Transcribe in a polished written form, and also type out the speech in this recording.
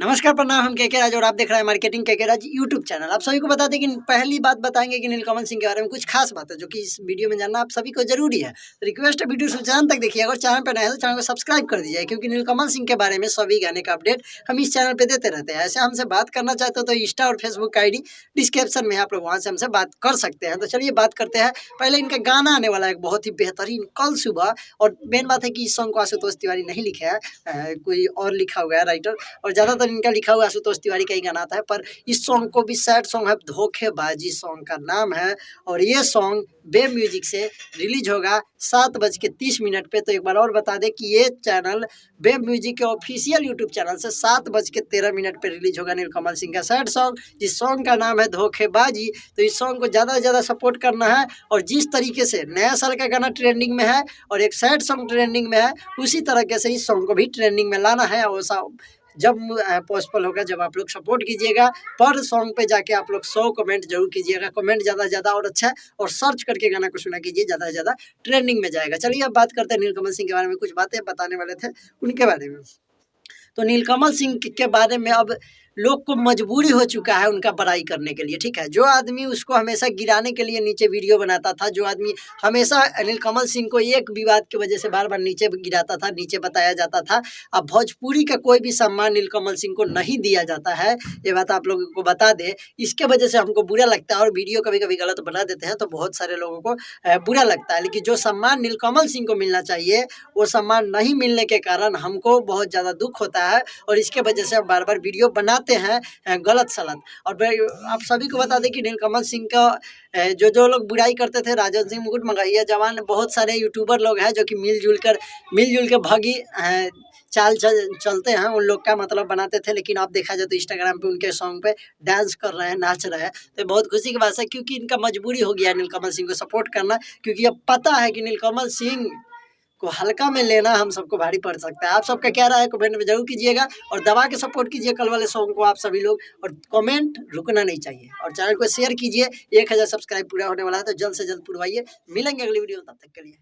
नमस्कार प्रणाम, हम के राज और आप देख रहे हैं मार्केटिंग के राज यूट्यूब चैनल। आप सभी को बता दें कि पहली बात बताएंगे कि नीलकमल सिंह के बारे में कुछ खास बात है जो कि इस वीडियो में जानना आप सभी को जरूरी है। तो रिक्वेस्ट है वीडियो शुरू तक देखिए। अगर चैनल पर नए हैं तो चैनल को सब्सक्राइब कर दीजिए, क्योंकि नीलकमल सिंह के बारे में सभी गाने का अपडेट हम इस चैनल पर देते रहते हैं। ऐसे हमसे बात करना चाहते हो तो इंस्टा और फेसबुक का ID डिस्क्रिप्शन में, आप लोग वहाँ से हमसे बात कर सकते हैं। तो चलिए बात करते हैं। पहले इनका गाना आने वाला है एक बहुत ही बेहतरीन कल सुबह, और मेन बात है कि इस सॉन्ग को आशुतोष तिवारी नहीं लिखे है, कोई और लिखा हुआ है राइटर, और ज़्यादातर इनका लिखा हुआ आशुतोष तिवारी का ही गाना आता है। पर इस सॉन्ग को भी सैड सॉन्ग है, धोखेबाजी सॉन्ग का नाम है, और ये सॉन्ग वेब म्यूजिक से रिलीज होगा 7:30 पे। तो एक बार और बता दें कि ये चैनल वेब म्यूजिक के ऑफिशियल यूट्यूब चैनल से 7:13 पे रिलीज होगा नीलकमल सिंह का सैड सॉन्ग, जिस सॉन्ग का नाम है धोखेबाजी। तो इस सॉन्ग को ज़्यादा से ज़्यादा सपोर्ट करना है, और जिस तरीके से नया साल का गाना ट्रेंडिंग में है और एक सैड सॉन्ग ट्रेंडिंग में है, उसी तरीके से इस सॉन्ग को भी ट्रेंडिंग में लाना है। और जब पॉसिबल होगा, जब आप लोग सपोर्ट कीजिएगा, पर सॉन्ग पे जाके आप लोग 100 कमेंट जरूर कीजिएगा। कमेंट ज़्यादा से ज़्यादा और अच्छा है, और सर्च करके गाना को सुना कीजिए, ज़्यादा से ज़्यादा ट्रेंडिंग में जाएगा। चलिए अब बात करते हैं नीलकमल सिंह के बारे में। कुछ बातें बताने वाले थे उनके बारे में। तो नीलकमल सिंह के बारे में अब लोग को मजबूरी हो चुका है उनका बड़ाई करने के लिए, ठीक है। जो आदमी उसको हमेशा गिराने के लिए नीचे वीडियो बनाता था, जो आदमी हमेशा नीलकमल सिंह को एक विवाद की वजह से बार बार नीचे गिराता था, नीचे बताया जाता था, अब भोजपुरी का कोई भी सम्मान नीलकमल सिंह को नहीं दिया जाता है। ये बात आप लोगों को बता दे। इसके वजह से हमको बुरा लगता है, और वीडियो कभी कभी गलत बना देते हैं तो बहुत सारे लोगों को बुरा लगता है। लेकिन जो सम्मान नीलकमल सिंह को मिलना चाहिए वो सम्मान नहीं मिलने के कारण हमको बहुत ज़्यादा दुख होता है, और इसके वजह से हम बार बार वीडियो बनाते हैं गलत सलत। और आप सभी को बता दें कि नीलकमल सिंह का जो लोग बुराई करते थे, राजन सिंह मुकुट मंगाइया जवान, बहुत सारे यूट्यूबर लोग हैं जो कि मिलजुल के भागी चलते हैं, उन लोग का मतलब बनाते थे। लेकिन आप देखा जाए तो इंस्टाग्राम पे उनके सॉन्ग पे डांस कर रहे हैं, नाच रहे हैं। तो बहुत खुशी की बात है, क्योंकि इनका मजबूरी हो गया है नीलकमल सिंह को सपोर्ट करना, क्योंकि अब पता है कि नीलकमल सिंह को हल्का में लेना हम सबको भारी पड़ सकता है। आप सबका क्या राय है कमेंट में जरूर कीजिएगा, और दबा के सपोर्ट कीजिए कल वाले सॉन्ग को आप सभी लोग, और कमेंट रुकना नहीं चाहिए, और चैनल को शेयर कीजिए। 1000 सब्सक्राइब पूरा होने वाला है, तो जल्द से जल्द पुरवाइए। मिलेंगे अगली वीडियो, तब तक के लिए।